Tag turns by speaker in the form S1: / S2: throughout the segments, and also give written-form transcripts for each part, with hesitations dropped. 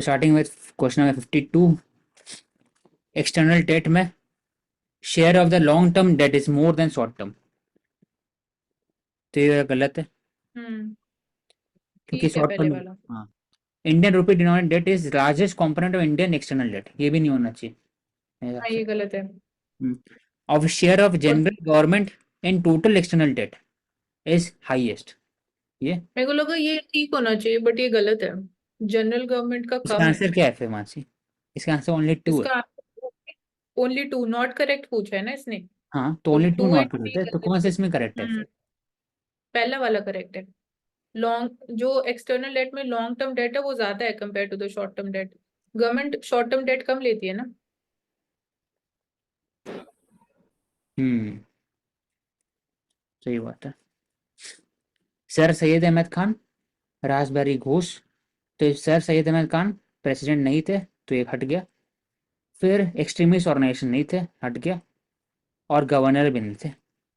S1: तो starting with question number 52, external debt में share of the long term debt is more than short term. तो ये गलत है
S2: हम्म
S1: क्योंकि
S2: ठीक है
S1: शॉर्ट
S2: पहले
S1: टर्म,
S2: वाला।
S1: हाँ, Indian rupee denominated debt is largest component of Indian external debt, ये भी नहीं होना चाहिए मेरे हिसाब
S2: हाँ
S1: से।
S2: ये गलत है।
S1: ऑफ शेयर ऑफ
S2: और
S1: general government in total external debt is highest, ये
S2: मेरे को लगा ये ठीक होना चाहिए बट ये गलत है। जनरल गवर्नमेंट का
S1: इसका
S2: कम है।
S1: आंसर क्या है फिर मानसी? इसका आंसर ओनली टू है।
S2: इसका ओनली टू नॉट करेक्ट पूछा है ना इसने।
S1: हाँ तो
S2: तो
S1: only two
S2: two
S1: not
S2: and
S1: कर
S2: थ्री
S1: देते हैं, तो
S2: गलत
S1: कौन सा
S2: है।
S1: इसमें करेक्ट है फिर?
S2: पहला वाला करेक्ट है। लॉन्ग जो एक्सटर्नल डेट में लॉन्ग टर्म डेट है वो ज्यादा है compare to the short term debt. Government short term debt कम लेती है ना।
S1: हम्म, सही बात है। सर सैयद अहमद खान, रासबिहारी घोष। तो सर सैयद अहमद खान प्रेसिडेंट नहीं थे, तो एक हट गया। फिर एक्सट्रीमिस्ट ऑर्गेनाइजेशन नहीं थे, हट गया। और गवर्नर भी नहीं थे,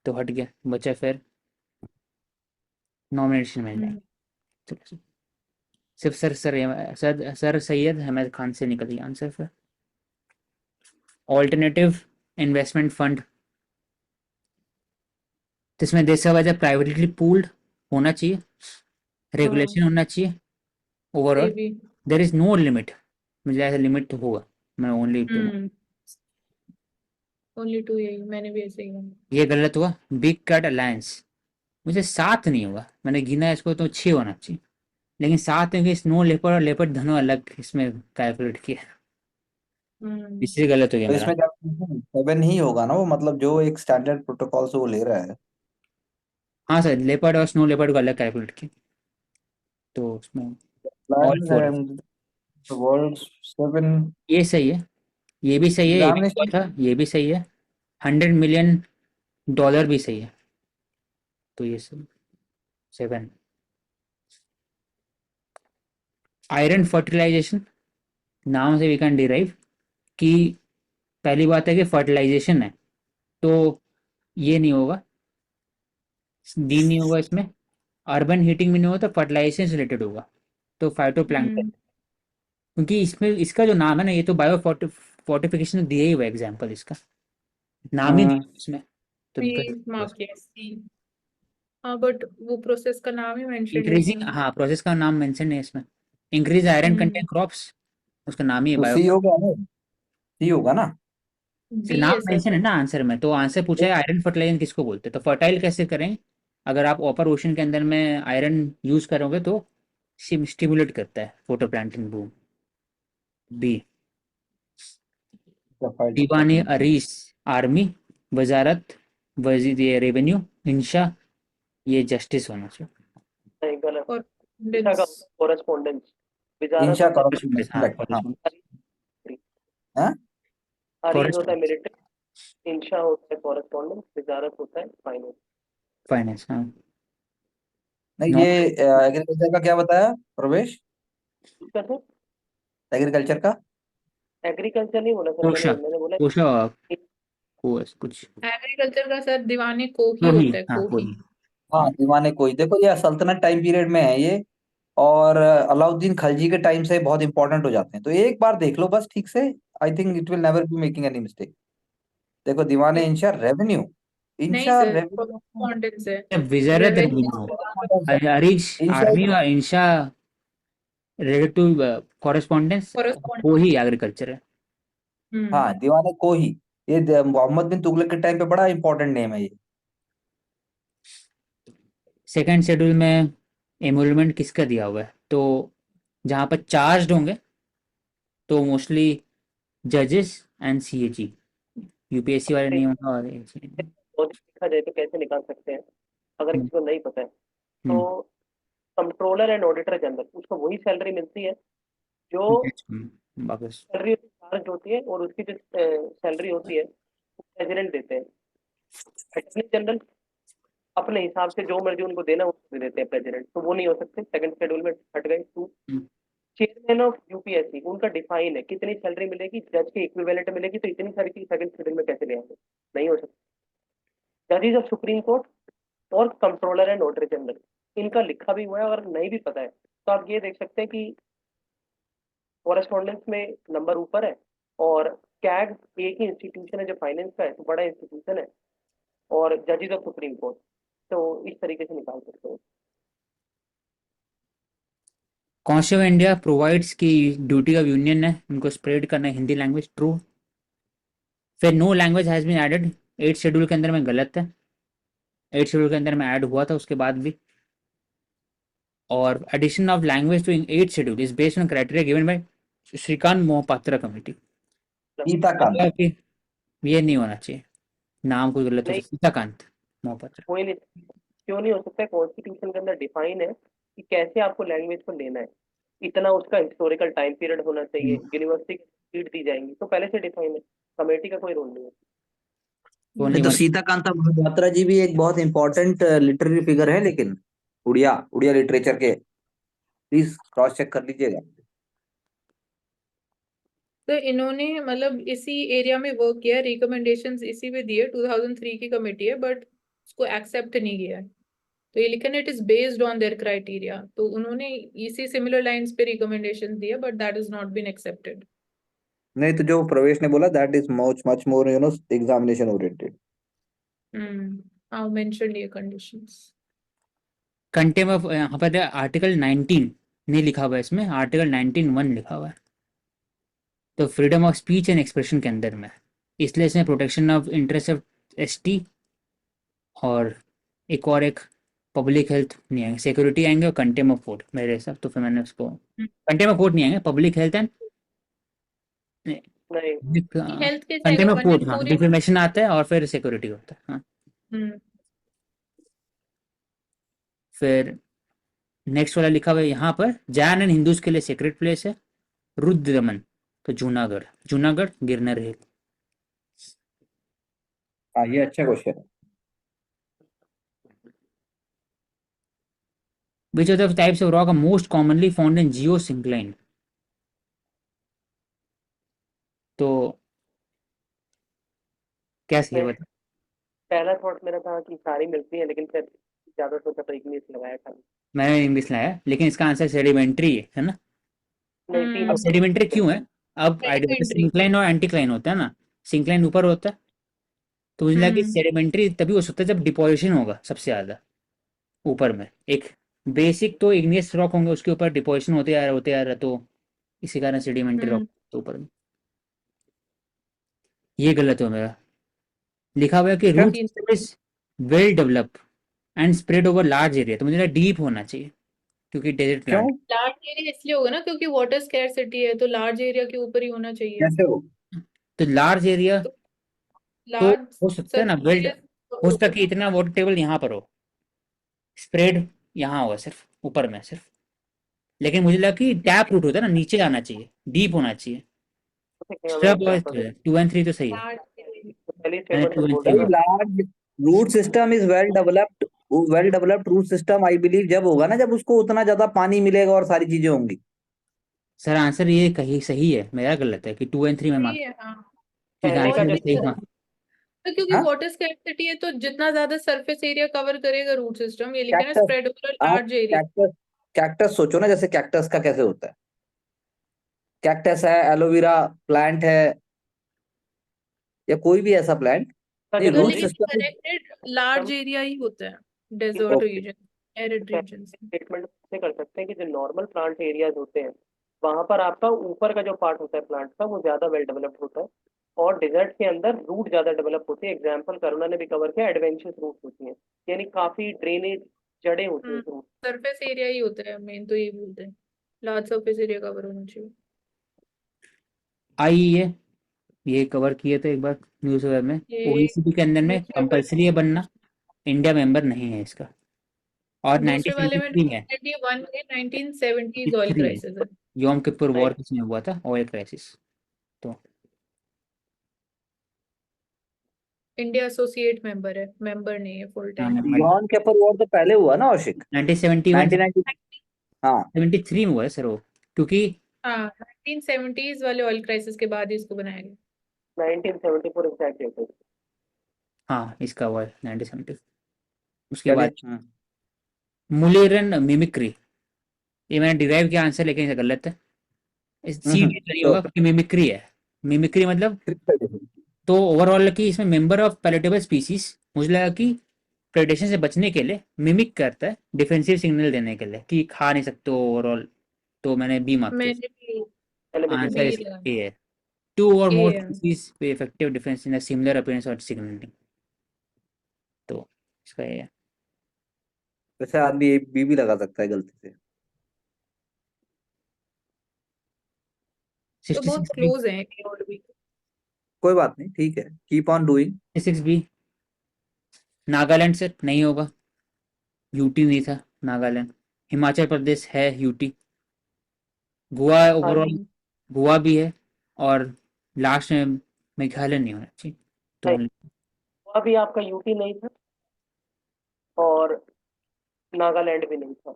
S1: तो हट गया। बचा फिर नॉमिनेशन मिल
S2: हम्म
S1: जाएंगे। चलो, सिर्फ सर सैयद अहमद खान से निकल गया आंसर फिर। ऑल्टरनेटिव इन्वेस्टमेंट फंड, जिसमें देश का बजट प्राइवेटली पूल्ड होना चाहिए,
S2: हाँ
S1: रेगुलेशन होना चाहिए
S2: ये
S1: ओवरऑल।
S2: भी।
S1: देर इज नो लिमिट, मुझे ऐसा लिमिट तो होगा, मैं only two.
S2: Hmm only two यही मैंने भी ऐसे ही माना।
S1: ये गलत हुआ। बिग कैट अलायंस, मुझे सात नहीं होगा, मैंने गिना इसको तो छः होना चाहिए। लेकिन सात में भी स्नो लेपर्ड और लेपर्ड दोनों अलग इसमें कैलकुलेट किया,
S2: हम्म
S1: इसलिए गलत हो गया
S3: तो
S1: मेरा।
S3: इसमें क्या 7 ही होगा ना, वो मतलब जो एक स्टैंडर्ड प्रोटोकॉल से वो ले रहा है।
S1: हाँ सर, लेपर्ड और स्नो लेपर्ड को अलग कैलकुलेट किया, तो उसमें ऑल
S3: Land
S1: फोर है।
S3: and the world's 7
S1: ये सही है, ये भी सही है, ये भी हुआ
S3: एग्जामिनेशन।
S1: था, ये भी सही है। $100 million भी सही है, तो ये सब 7। आयरन फर्टिलाइजेशन, नाम से वी कैन डिराइव कि पहली बात है कि फर्टिलाइजेशन है, तो ये नहीं होगा, डी नहीं होगा इसमें। अर्बन हीटिंग में नहीं होगा, तो फर्टिलाइजेशन से रिलेटेड होगा, तो फाइटोप्लैंक्टन।
S2: हम्म
S1: क्योंकि इसमें इसका जो नाम है ना, ये तो बायो फोर्टिफिकेशन दिया ही हुआ एग्जाम्पल, इसका नाम ही नहीं है इसमें, तो
S2: ये मार्क किया सी। हाँ बट वो प्रोसेस का नाम ही मेंशन नहीं
S1: इंक्रीजिंग,
S2: है।
S1: हाँ प्रोसेस का नाम मेंशन है इसमें। इंक्रीज आयरन
S2: हम्म
S1: कंटेंट क्रॉप्स, उसका नाम ही है
S3: तो
S1: बायो।
S3: सी होगा ना, सी होगा ना।
S1: फिर
S2: बी
S1: नाम
S2: है सर।
S1: मेंशन है ना आंसर में, तो आंसर पूछा है आयरन फर्टिलाइजर किसको बोलते हैं, तो फर्टाइल कैसे करें? अगर आप अपर ओशन के अंदर में आयरन यूज करोगे तो स्टिमुलेट करता है फोटोप्लैंक्टन बूम। बी। दीवानी अरीस, आर्मी, वजारत, वजीर ये रेवेन्यू, इंशा, ये जस्टिस होना चाहिए।
S4: नहीं गलत।
S2: और
S4: इंशा का कोरेस्पोंडेंस, विजारत
S3: इंशा
S4: होता है
S1: Correspondence, हाँ
S3: करेक्ट, हाँ।
S1: correspondence,
S4: military,
S3: हाँ?
S4: अरीज होता है
S1: correspondence,
S4: मिलिट्री, इंशा होता है कॉरेस्पॉन्डेंस, विजारत होता है फाइनेंस।
S1: फाइनेंस, हाँ।
S3: नहीं,
S1: नौ
S3: ये एग्रीकल्चर का क्या बताया प्रवेश?
S4: उसका सर
S3: एग्रीकल्चर का
S4: एग्रीकल्चर नहीं बोला सर,
S1: कोशा,
S4: मैंने बोला
S1: कोशा, कुछ
S2: एग्रीकल्चर का सर दीवाने को ही
S1: कोही,
S2: होता है
S1: हाँ
S2: को ही।
S1: कोही।
S3: हाँ, दीवाने कोई, देखो ये सल्तनत टाइम पीरियड में है ये। और अलाउद्दीन खलजी के टाइम से बहुत इंपॉर्टेंट हो जाते हैं, तो एक बार देख लो बस ठीक से। I think it will never be making any mistake. देखो, दीवाने इंशा रेवेन्यू,
S2: नहीं
S3: इंशा
S2: सर
S3: रेवेन्यू,
S2: कॉरेस्पॉन्डेंस है।
S1: विजारत रेवेन्यू,
S2: रेवेन्यू
S1: अरीज
S3: इंशा।
S1: आर्मी और इंशा रिलेटेड टू कॉरेस्पॉन्डेंस, वो
S2: कॉरेस्पॉन्डेंस।
S1: ही एग्रीकल्चर है।
S3: हाँ, दीवाने को ही। ये मोहम्मद बिन तुगलक के टाइम पे बड़ा इंपॉर्टेंट नेम है ये।
S1: सेकंड शेड्यूल में एमोलमेंट किसका दिया हुआ है, तो जहाँ पर चार्ज होंगे तो मोस्टली जजेस एंड सीएजी, यूपीएससी वाले नहीं होंगे और
S4: लॉजिक देखा जाए तो कैसे निकाल सकते हैं अगर
S1: हम्म,
S4: किसी को नहीं पता है
S1: हम्म,
S4: तो। कंट्रोलर एंड ऑडिटर जनरल, उसको वही सैलरी मिलती है जो
S1: वापस।
S4: सैलरी चार्ज होती है, और उसकी जो सैलरी होती है वो प्रेसिडेंट देते हैं। अटॉर्नी जनरल अपने हिसाब से जो मर्जी उनको देना वो दे देते हैं प्रेसिडेंट, तो वो नहीं हो सकते, सेकंड शेड्यूल में हट गए। Two,
S1: hmm,
S4: chairman of UPSC, उनका डिफाइन है कितनी सैलरी मिलेगी, जज के इक्विवेलेंट मिलेगी, तो इतनी सारी चीज सेकंड शेड्यूल में कैसे ले आएंगे? नहीं हो सकता। जजेस ऑफ सुप्रीम कोर्ट और कंट्रोलर एंड ऑडिटर जनरल, इनका लिखा भी हुआ है, अगर नहीं भी पता है तो आप ये देख सकते हैं कि कोरेस्पॉन्डेंस में नंबर ऊपर है, और कैग एक ही इंस्टीट्यूशन है जो फाइनेंस का है, तो बड़ा इंस्टीट्यूशन है, और जजेस ऑफ सुप्रीम कोर्ट, तो इस तरीके से निकाल सकते हो।
S1: कॉन्स्टिट्यूशन ऑफ इंडिया प्रोवाइड्स की ड्यूटी ऑफ यूनियन है उनको स्प्रेड करना है हिंदी लैंग्वेज, ट्रू। फिर no language has been added, 8 schedule के अंदर में गलत है, 8 शेड्यूल के अंदर में ऐड हुआ था उसके बाद भी। और addition of language to 8 schedule is based on criteria given by Shrikant Mohapatra committee.
S3: Sitakant.
S1: कि ये नहीं होना चाहिए, नाम कोई गलत हो
S4: नहीं।
S1: सकता, सीताकांत मोहपात्रा।
S4: कोई नहीं, क्यों नहीं हो सकता है? कॉन्स्टिट्यूशन के अंदर डिफाइन है कि कैसे आपको लैंग्वेज को लेना है, इतना उसका हिस्टोरिकल टाइम पीरियड होना चाहिए, यूनिवर्सिटी की सीट दी जाएंगी, तो पहले से डिफाइन है, कमेटी का कोई रोल नहीं है।
S1: वो
S3: नहीं
S1: नहीं
S3: तो
S1: होना।
S3: सीताकांता महापात्रा जी भी एक बहुत इंपॉर्टेंट लिटरेरी फिगर है, लेकिन उड़िया उड़िया लिटरेचर के, प्लीज क्रॉस चेक कर लीजिएगा।
S2: तो इन्होंने मतलब इसी एरिया में वर्क किया, रिकमेंडेशंस इसी में दिए, 2003 की कमेटी है, बट उसको एक्सेप्ट नहीं किया है। तो ये लिखा है it is based on their criteria, तो उन्होंने इसी सिमिलर लाइंस पे रिकमेंडेशन दिया, but that is not been accepted.
S3: नहीं तो जो प्रवेश ने बोला, that is much more examination oriented.
S2: I mentioned ये कंडीशंस।
S1: कंटेम ऑफ यहाँ पर आर्टिकल 19 नहीं लिखा हुआ है, इसमें आर्टिकल 19(1) लिखा हुआ है, तो freedom of speech and expression के अंदर में, इसलिए इसमें protection of interest of ST और एक पब्लिक हेल्थ नहीं आएंगे, सिक्योरिटी आएंगे और कंटेम ऑफ कोर्ट मेरे हिसाब, तो फिर मैंने उसको कंटेम ऑफ कोर्ट नहीं आएंगे, पब्लिक हेल्थ एंड
S4: नहीं,
S2: हेल्थ के
S1: कंटेम
S2: जाएगा
S1: ऑफ कोर्ट, हाँ
S2: 104।
S1: डिफेमेशन आता है और फिर सिक्योरिटी होता है। हाँ फिर नेक्स्ट वाला लिखा हुआ है यहाँ पर, जैन एंड हिंदूज के लिए सेक्रेट प्लेस है रुद्रदमन, तो जूनागढ़, जूनागढ़ गिरनर हिल।
S3: हाँ, ये अच्छा क्वेश्चन है।
S1: Which of the types of rock are most commonly found in geosyncline? तो क्या सही है
S4: मैं
S1: बता।
S4: पहला थॉट मेरा था कि सारी मिलती है, लेकिन फिर ज्यादा सोचा तो इंग्लिश लगाया था।
S1: मैंने इंग्लिश लाया, लेकिन इसका आंसर सेडिमेंट्री है ना।
S4: नहीं,
S2: हम्म।
S1: अब
S4: तीन
S1: सेडिमेंट्री क्यों है, अब
S2: Sedimentary।
S1: सिंक्लाइन और एंटीक्लाइन होता है ना, सिंक्लाइन ऊपर होता है, तो मुझे लगा कि
S2: हम्म।
S1: सेडिमेंट्री तभी हो सकता है जब डिपोजिशन होगा सबसे ज्यादा ऊपर में। एक बेसिक तो इग्नियस रॉक होंगे, उसके ऊपर डिपोजिशन होते आ रहा, तो इसी कारण सेडिमेंट्री रॉक तो ऊपर में। ये गलत हो मेरा, लिखा हुआ है कि रूट
S2: तीन।
S1: System is well developed and spread over large area, तो मुझे लगा डीप होना चाहिए क्योंकि डेजर्ट
S3: क्यों?
S1: प्लांट।
S2: लार्ज एरिया इसलिए होगा ना क्योंकि वाटर स्कैरसिटी है, तो लार्ज एरिया के ऊपर ही होना चाहिए।
S3: कैसे हो?
S1: तो लार्ज एरिया
S2: तो
S1: तो
S2: लार्ज
S1: हो सकता है ना, वेल हो सकता है कि इतना वाटर टेबल यहाँ पर हो, स्प्रेड यहाँ हो सिर्फ ऊपर में सिर्फ, लेकिन मुझे लगा कि टैप रूट होता है ना, नीचे आना चाहिए, डीप होना चाहिए। सब 2 and 3 तो सही है,
S4: पहली
S1: मैंने
S4: स्टेटमेंट
S1: 2 and 3
S3: भाई
S1: mark.
S3: Large root system is well developed root system I believe जब होगा ना, जब उसको उतना ज्यादा पानी मिलेगा और सारी चीजें होंगी।
S1: सर आंसर ये कहीं सही है, मेरा गलत है कि 2 and 3 में मार्क,
S2: सही है। हाँ,
S1: ठीक है
S4: पहले का
S1: आंसर
S2: और
S1: सही
S4: जो
S1: था।
S2: तो क्योंकि
S3: हाँ,
S2: वाटर स्कैरसिटी है, तो जितना ज्यादा सरफेस एरिया कवर करेगा रूट सिस्टम, ये लिखा है ना,
S3: कैक्टस,
S2: स्प्रेड ओवर
S3: आप
S2: लार्ज एरिया।
S3: कैक्टस कैक्टस सोचो ना, जैसे कैक्टस का कैसे होता है, कैक्टस है, एलोवेरा प्लांट है, या कोई भी ऐसा प्लांट, नहीं
S2: तो
S3: रूट
S2: लेकिन
S3: सिस्टम।
S2: कनेक्टेड लार्ज एरिया ही होता है, desert
S3: okay,
S2: region, arid region.
S4: Statement से कर सकते हैं कि जो नॉर्मल प्लांट एरियाज होते हैं, वहां पर आपका ऊपर का जो पार्ट होता है प्लांट का, वो ज्यादा वेल डेवलप्ड होता है, और डिजर्ट के अंदर रूट ज्यादा डेवलप होती है। एग्जाम्पल करुणा ने भी कवर किया, एडवेंचरस रूट होती हैं, यानी काफी ड्रेनेज जड़ें होती हैं रूट।
S2: सरफेस एरिया ही होता है मेन, तो ये बोलते हैं लार्ज सरफेस एरिया कवर होना चाहिए।
S1: आइए ये कवर किए थे एक बार न्यूज़ पेपर में,
S2: ये
S1: ओईसीडी के अंदर में
S2: दूसरे वाले
S1: कंपलसरी है बनना, इंडिया मेंबर नहीं है इसका, और
S2: दूसरे वाले में
S1: 1973 में
S2: 1991 में 1970s ऑयल
S1: 3
S2: क्राइसिस है।
S1: योम किप्पुर वॉर
S4: राइट,
S1: किसमें हुआ था, ऑयल क्राइसिस। तो
S2: इंडिया एसोसिएट मेंबर है, मेंबर नहीं है फुल टाइम।
S3: यौन के ऊपर वॉर तो पहले हुआ ना औशिक,
S1: 1971
S3: 1990। हाँ
S1: 73 में हुआ है सर वो, क्योंकि
S2: हाँ, 1970s वाले ऑयल क्राइसिस के बाद ही इसको बनाया गया।
S4: 1974 एग्जैक्ट डेट है।
S1: हाँ इसका हुआ है 1970, उसके
S3: चलिए।
S1: बाद मुलेरन मिमिक्री, ये मैंने डिराइव किया आंसर, लेकिन ये गलत है। सी डी नहीं होगा
S3: तो
S1: क्योंकि मिमिक्री है। मिमिक्री मतलब तो ओवरऑल कि इसमें मेंबर ऑफ पैलेटेबल स्पीसीज, मुझे लगा कि प्रेडेशन से बचने के लिए मिमिक करता है डिफेंसिव सिग्नल देने के लिए कि खा नहीं सकते ओवरऑल। तो मैंने बी मार्क किया।
S2: मैंने भी
S4: पहले मुझे
S1: आंसर
S2: बी
S1: इज
S2: लगा।
S1: ए है। टू और
S2: ए
S1: मोर
S2: है।
S1: स्पीसीज पे effective defence in a similar appearance और सिग्नलिंग। तो इसका ये है।
S3: वैसे आदमी ए बी भी लगा सकता है गलती से।
S2: तो बहुत
S1: 66 बी।
S2: क्लोज है ए और बी।
S3: कोई बात नहीं, ठीक है, keep on doing.
S1: 66 B Nagaland से नहीं होगा। यूटी नहीं था नागालैंड। हिमाचल प्रदेश है यूटी। गोवा
S4: हाँ
S1: ओवरऑल
S4: जी।
S1: गोवा भी है। और लास्ट में मेघालय नहीं होना चाहिए। तो
S4: नहीं, गोवा भी आपका यूटी नहीं था और नागालैंड भी नहीं था।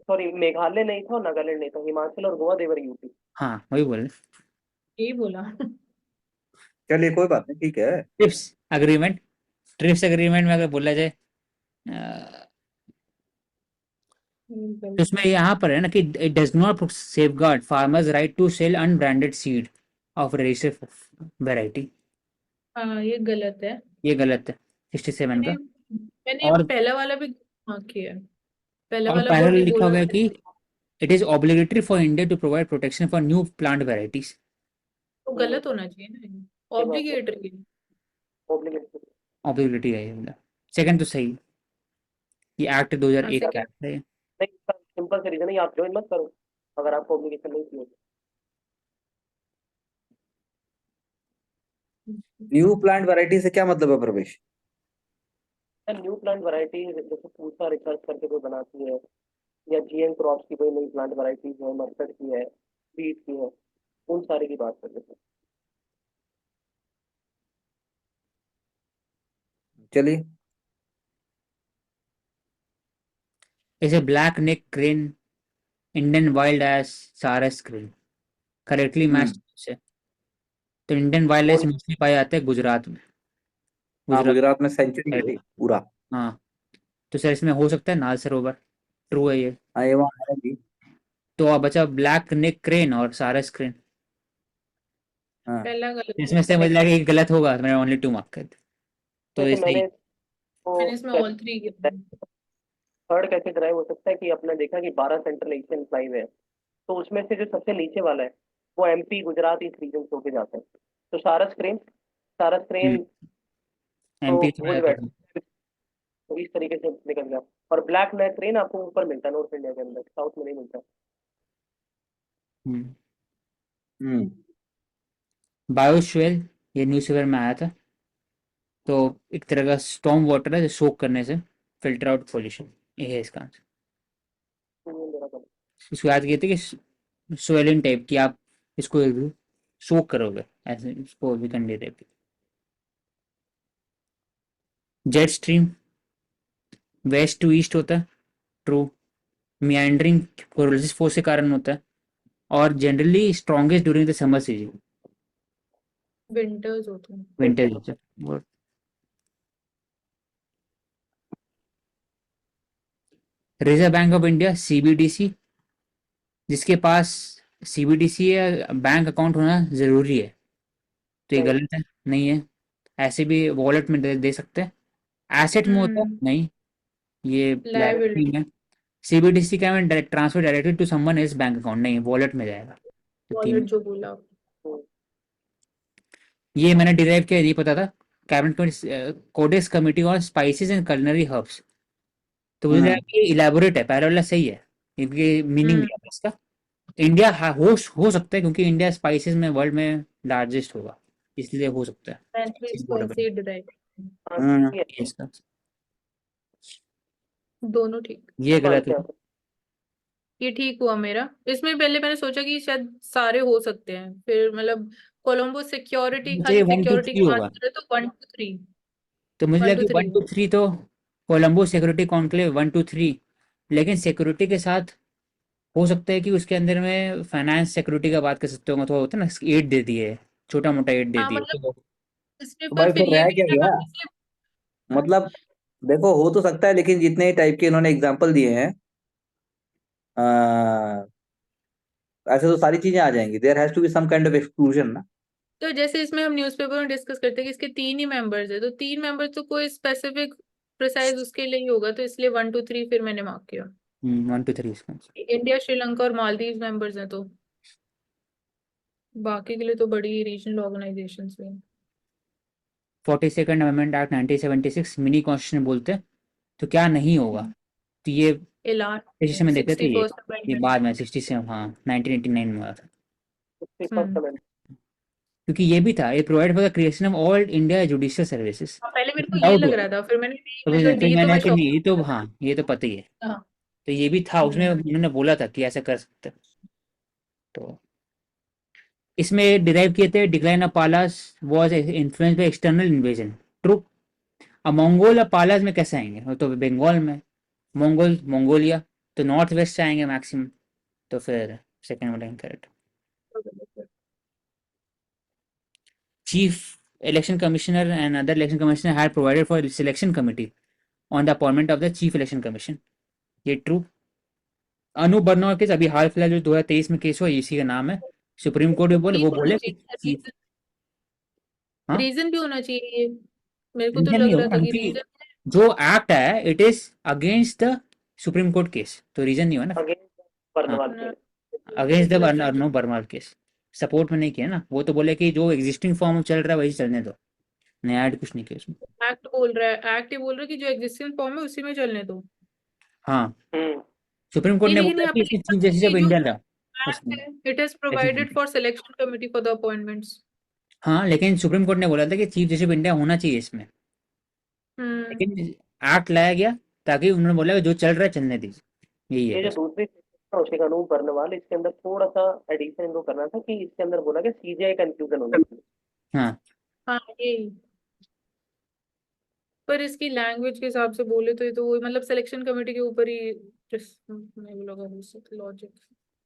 S4: सॉरी, मेघालय नहीं था और नागालैंड नहीं था, हिमाचल और गोवा देवर यूटी।
S1: हाँ वही बोले।
S2: यही बोला।
S3: चलिए कोई बात नहीं, ठीक है।
S1: Trips agreement. ट्रिप्स एग्रीमेंट में अगर बोला जाए तो उसमें यहाँ पर है ना कि it does not safeguard farmers right to sell unbranded seed of registered variety.
S2: हाँ ये गलत है।
S1: ये गलत है 67
S2: मैंने
S1: का।
S2: मैंने
S1: और
S2: पहला वाला भी मार्क किया है। पहला
S1: और
S2: वाला
S1: पहले
S2: भी
S1: लिखा
S2: बोला
S1: हुआ है
S2: था।
S1: कि it is obligatory for India to provide protection for new plant varieties.
S2: तो गलत होना चाहिए ना।
S4: ये बात है,
S2: ऑब्लिगेटरी।
S4: obligatory।
S1: ऑब्लिगेटरी है ये मतलब। सेकंड तो सही। ये एक्ट 2001 का
S2: सेकंड।
S1: है।
S4: नहीं, सिंपल से रीजन है, आप ज्वाइन मत करो अगर आपको ऑब्लिगेशन नहीं चाहिए।
S3: न्यू प्लांट वैरायटी से क्या मतलब है प्रवेश?
S4: न्यू प्लांट वैरायटी जैसे पूसा रिसर्च करके कोई बनाती है, या जीएम क्रॉप्स की कोई नई प्लांट वैरायटीज है, मस्टर्ड की है, बीट की है, उन सारे की बात कर रहे थे।
S3: चलिए।
S1: इसे ब्लैक नेक क्रेन इंडियन वाइल्ड एस सारस क्रेन करेक्टली मैच
S3: हम्म।
S1: से। तो इंडियन वाइल्ड एस
S4: कौन?
S1: मोस्टली पाए जाते हैं गुजरात में।
S3: हाँ,
S1: गुजरात
S3: गुजरात में सेंचुरी है
S1: साइड।
S3: भाई पूरा।
S1: हाँ तो सर इसमें हो सकता है नाल सरोवर। ट्रू है ये।
S3: हाँ, ये वहाँ है भी।
S1: तो अब बचा ब्लैक नेक क्रेन और सारस क्रेन।
S3: हाँ।
S2: पहला गलत है।
S1: इसमें से मुझे लगा कि गलत होगा तो मैंने ओनली 2 मार्क कर दिया। तो ये
S4: वैसे
S1: सही।
S4: मैंने तो
S2: मैंने इसमें ऑल थ्री किया।
S4: थर्ड कैसे ड्राइव हो सकता है कि अपने देखा कि 12 सेंट्रल एशियन फ्लाइव है, तो उसमें से जो सबसे नीचे वाला है वो एमपी गुजरात इस रीजन से होके जाता है। तो सारस क्रेन तो
S1: एमपी तो
S4: भुज
S1: मैं
S4: बैठ, तो इस तरीके से निकल गया। और ब्लैक नेक क्रेन आपको ऊपर मिलता है, नॉर्थ इंडिया के अंदर, साउथ में नहीं मिलता।
S3: हम्म।
S1: बायोस्वेल ये न्यूज़पेपर में आया था। तो एक तरह का स्टॉर्म वाटर है जो सोक करने से फिल्टर आउट पॉल्यूशन। ये है इसका आंसर।
S4: तो ये मेरा गलत।
S1: इसको याद किए थे कि सोयलिन टाइप की आप इसको सोक करोगे ऐसे इसको भी कंडी टाइप की। Jet stream west to east होता है। ट्रू। मियांडरिंग कोरोलिसिस फोर्स के कारण होता है। और generally strongest during the summer season.
S2: Winters होते हैं।
S1: Winter season. Reserve bank of India CBDC जिसके पास सीबीडीसी या बैंक अकाउंट होना जरूरी है। तो ये
S4: नहीं,
S1: गलत है। नहीं है। ऐसे भी वॉलेट में दे सकते हैं। एसेट में होता है नहीं। ये
S2: लायबिलिटी।
S1: लाइबिलिटी में। सीबीडीसी का में direct transfer directly to someone is bank account नहीं वॉलेट में जाएगा। तो
S2: वॉलेट
S1: तीन।
S2: जो बोला।
S1: ये मैंने डिराइव किया ये पता था। Cabinet codex committee on spices and culinary herbs. तो मुझे लगा
S3: हम्म।
S1: कि इलेबोरेट है पहले वाला सही है। क्योंकि मीनिंग
S2: हम्म।
S1: दिया था इसका। तो इंडिया हो सकता है क्योंकि इंडिया स्पाइसेस में वर्ल्ड में लार्जेस्ट होगा। इसलिए हो सकता है।
S2: मैंने
S1: Spices
S2: इसको
S1: border पे।
S2: ऐसे ही डिराइव।
S4: हाँ
S3: हम्म।
S4: ठीक है।
S1: ये इसका
S2: दोनों ठीक।
S1: ये गलत
S4: अच्छा,
S1: है।
S2: ये ठीक हुआ मेरा। इसमें पहले मैंने सोचा कि शायद सारे हो सकते हैं, फिर मतलब कोलंबो सिक्योरिटी,
S1: मुझे
S2: खाली
S1: 1 2
S2: सिक्योरिटी
S1: 3
S2: की बात
S1: होगा।
S2: करें तो 1 2 3।
S1: तो मुझे
S2: वन
S1: लगा
S2: टू
S1: कि
S2: थ्री
S1: 1 2 3 तो कोलंबो सिक्योरिटी कॉन्क्लेव 1 2 3। लेकिन सिक्योरिटी के साथ हो सकता है कि उसके अंदर में फाइनेंस सिक्योरिटी का बात कर सकते हो तो होता है ना एड दे दिए छोटा मोटा एड दे
S2: हाँ
S1: दिए
S2: मतलब
S1: तो।
S2: इसमें
S3: तो
S2: पर
S3: भाई
S2: फिर
S3: फिर
S2: ये
S3: रह
S2: भी
S3: क्या
S2: रहा
S3: गया?
S2: इसलिए।
S3: मतलब देखो, हो तो सकता है, लेकिन जितने टाइप के इन्होंने एग्जाम्पल दिए हैं, ऐसे तो सारी चीजें आ जाएंगी, there has to be some kind of exclusion ना।
S2: तो जैसे इसमें हम न्यूज़पेपर में डिस्कस करते हैं कि इसके 3 ही मेंबर्स है, तो 3 मेंबर तो कोई स्पेसिफिक प्रिसाइज उसके लिए ही होगा, तो इसलिए 1 2 3 फिर मैंने मार्क किया।
S1: 1 2 3 इसका आंसर।
S2: इंडिया, श्रीलंका और मालदीव मेंबर्स हैं, तो बाकी के लिए तो बड़ी रीजनल ऑर्गेनाइजेशंस हैं।
S1: 42nd amendment act 1976 mini constitution बोलते हैं, तो क्या नहीं होगा, तो ये
S2: एलान
S1: में देखते थे,
S2: 61st
S1: ये
S2: अमेंडमेंट।
S1: बाद में 67, हाँ 1989 में हुआ था।
S4: 61st amendment.
S1: क्योंकि ये भी था, ये provide for the creation of all India judicial services.
S2: पहले मेरे को ये
S1: डाउट
S2: लग
S1: हुआ
S2: रहा था, फिर मैंने
S1: तो
S2: मैंने कहा
S1: फिर
S2: डी तो
S1: मैंने
S2: मैं
S1: कि नहीं,
S2: शॉक।
S1: ये तो हाँ ये तो पता ही है,
S2: हाँ।
S1: तो ये भी था उसमें,
S2: हम्म।
S1: उन्होंने बोला था कि ऐसा कर सकते हैं। तो इसमें डिराइव किए थे, decline of Palas was influenced by external invasion, true. अब मंगोल और पालास में कैसे आएंगे, वो तो बंगाल में, मंगोल मंगोलिया तो नॉर्थ वेस्ट से आएंगे मैक्सिमम, तो फिर सेकंड वाला incorrect. Chief Election Commissioner and other election commissioner had provided for selection committee on the appointment of the Chief Election Commission. ये ट्रू। अनु बर्नौर केस अभी हाल फिलहाल जो 2023 में केस हुआ, इसी का नाम है, सुप्रीम कोर्ट में बोले, वो बोले कि chief- हाँ
S2: रीजन भी होना चाहिए ये। मेरे को तो
S1: रीजन
S2: लग
S1: नहीं
S2: रहा
S1: होगा
S2: था कि
S1: क्योंकि
S2: रीजन
S1: जो एक्ट है it is against the supreme court case, तो रीजन नहीं हुआ ना,
S4: अगेंस्ट बर्नवाल के।
S1: अगेंस्ट द अनु बर्नौर केस, सपोर्ट में नहीं किया ना, वो तो बोले कि जो एग्जिस्टिंग फॉर्म चल रहा है वही चलने दो, नया ऐड कुछ नहीं किया उसमें।
S2: एक्ट बोल रहा है, एक्ट ही बोल रहा है कि जो एग्जिस्टिंग फॉर्म है उसी में चलने दो।
S1: हाँ
S4: हम्म।
S1: सुप्रीम कोर्ट
S2: नहीं,
S1: ने
S2: लेकिन
S1: बोला
S2: यहाँ
S1: कि
S2: पे
S1: इसमें
S2: लिखा
S1: चीफ
S2: है
S1: जस्टिस ऑफ
S2: कि जो
S1: इंडिया था
S2: एक्ट
S1: उसमें।
S2: है, it is provided for selection committee for the appointments.
S1: हाँ लेकिन सुप्रीम कोर्ट ने बोला था कि चीफ जस्टिस ऑफ इंडिया होना चाहिए इसमें,
S2: हम्म।
S1: लेकिन एक्ट लाया गया ताकि उन्होंने बोला कि जो चल रहा है चलने दीजिए, यही है
S4: ये जो
S1: बस।
S4: दूसरी कौशिक अनूप बर्नवाल, इसके अंदर थोड़ा सा एडिशन इनको करना था कि इसके अंदर बोला कि सीजीआई कंफ्यूजन होना चाहिए।
S1: हाँ
S2: हाँ यही। पर इसकी लैंग्वेज के हिसाब से बोले तो ये तो वही, मतलब सिलेक्शन कमेटी के ऊपर ही मैं बोलूँगा लॉजिक।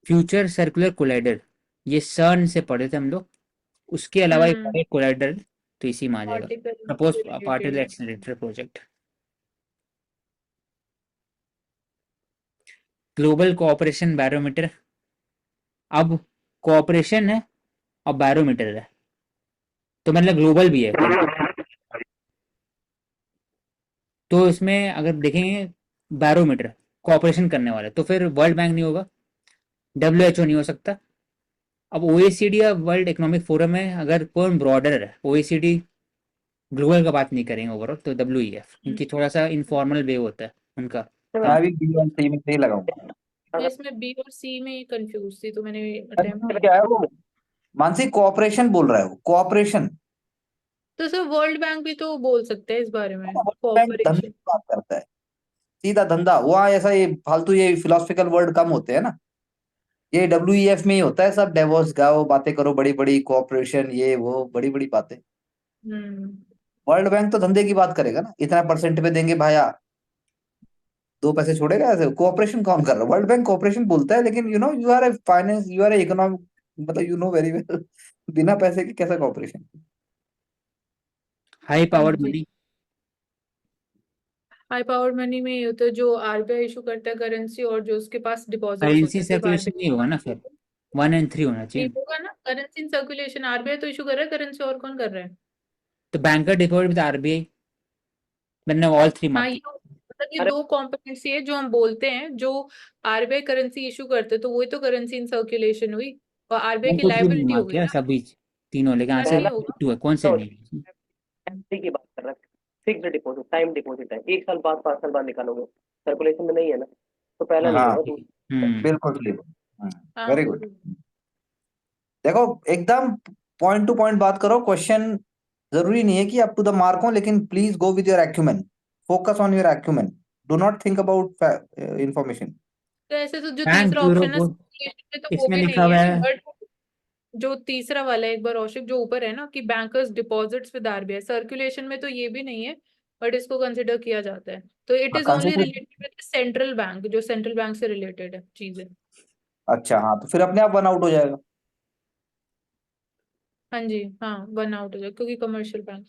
S1: फ्यूचर सर्कुलर कोलाइडर, ये सर्न से पढ़े थे हम लोग, उसके अलावा एक
S2: हम्म।
S1: कोलाइडर, तो इसी में आ जाएगा,
S2: आर्टिकल
S1: प्रपोज
S2: से
S1: particle
S2: related.
S1: Accelerator project. Global cooperation barometer, अब कोऑपरेशन है और बैरोमीटर है, तो मतलब ग्लोबल भी है कोई, तो इसमें अगर देखेंगे बैरोमीटर कोऑपरेशन करने वाला, तो फिर वर्ल्ड बैंक नहीं होगा, WHO नहीं हो सकता। अब OECD या वर्ल्ड इकोनॉमिक फोरम है, अगर कौन ब्रॉडर है, OECD ग्लोबल का बात नहीं करेंगे ओवरऑल, तो WEF, इनकी थोड़ा सा इनफॉर्मल वे होता है उनका
S3: मैं
S1: काम।
S3: भी बी और सी में से ही लगाऊंगा।
S2: मैं इसमें बी और सी में कंफ्यूज थी, तो मैंने
S3: अरे
S2: अटेम्प्ट
S3: क्या
S2: किया।
S3: है वो, मानसी कोऑपरेशन बोल रहा है, वो कोऑपरेशन,
S2: तो सर वर्ल्ड बैंक भी तो बोल सकते हैं इस बारे में,
S3: बैंक धंधे
S2: कोऑपरेशन।
S3: की बात करता है, सीधा धंधा, वहाँ ऐसा ये फालतू ये फिलोसफिकल वर्ड कम होते हैं ना, ये WEF में ही होता है सब, डेवोस गाओ बातें करो बड़ी बड़ी, कोऑपरेशन ये वो बड़ी बड़ी बातें।
S2: हम्म।
S3: वर्ल्ड बैंक तो धंधे की बात करेगा ना, इतना परसेंट पे देंगे भाया, 2 पैसे छोड़ेगा, ऐसे कोऑपरेशन कौन कर रहा है, वर्ल्ड बैंक कोऑपरेशन बोलता है, लेकिन you are a finance, you are a economic, मतलब यू नो वेरी वेल बिना पैसे के कैसा कोऑपरेशन।
S1: हाई
S2: हाँ
S1: पावर्ड
S2: जी।
S1: मनी,
S2: हाई पावर मनी में ये होता है जो आरबीआई इशू करता है करेंसी, और जो उसके पास डिपॉजिट्स होते
S1: करेंसी
S2: हैं सिर्फ
S1: सर्कुलेशन नहीं होगा ना, फिर 1 और 3 होना
S2: नहीं
S1: चाहिए,
S2: होगा ना, करेंसी इन सर्कुलेशन आरबीआई तो इशू कर रहा है करेंसी, और कौन कर रहा है?
S1: तो बैंकर डिपॉजिट विद RBI, मैंने ऑल 3
S2: हाँ
S1: मार्क
S2: ये मतलब ये
S4: अरे
S2: दो कॉम्पोनेंट्स है जो हम बोलते हैं, जो आरबीआई करेंसी इशू करते हैं, तो वही तो करेंसी इन सर्कुलेशन हुई, और आरबीआई की
S1: 1 2 3 नहीं
S2: लायबिलिटी हो
S1: मार्क
S2: गई
S1: किया,
S2: ना।
S1: सभी तीनों, लेकिन
S2: ना
S1: आंसर
S2: नहीं
S4: पहला
S2: होगा।
S1: 2 है, कौन से नहीं है?
S4: एफडी की बात कर रहा है, फिक्स्ड डिपॉजिट, टाइम डिपॉजिट है, 1 साल बाद 5 साल बाद निकालोगे, सर्कुलेशन में नहीं है ना, तो पहला नहीं
S3: हाँ
S4: होगा।
S3: बिल्कुल सही,
S2: हाँ
S3: वेरी गुड। देखो एकदम पॉइंट टू पॉइंट बात करो, क्वेश्चन जरूरी नहीं है कि अप टू द मार्क हो, लेकिन please go with your acumen, focus on your acumen, do not think about information.
S2: तो ऐसे तो जो
S1: बैंक
S2: तीसरा
S1: ब्यूरो
S2: ऑप्शन है
S1: को
S2: circulation में, तो वो
S1: इसमें
S2: भी
S1: लिखा
S2: नहीं
S1: हुआ
S2: है,
S1: है,
S2: बट जो तीसरा वाला है, एक बार औशिक जो ऊपर है ना कि bankers deposits with RBI, circulation में तो ये भी नहीं है, बट इसको कंसिडर किया जाता है, तो it is only
S3: consider,
S2: related with central bank, जो सेंट्रल बैंक से रिलेटेड है चीजें।
S3: अच्छा हाँ, तो फिर अपने आप वन आउट हो जाएगा।
S2: हाँ जी, हाँ 1 आउट हो जाए क्योंकि कमर्शियल बैंक।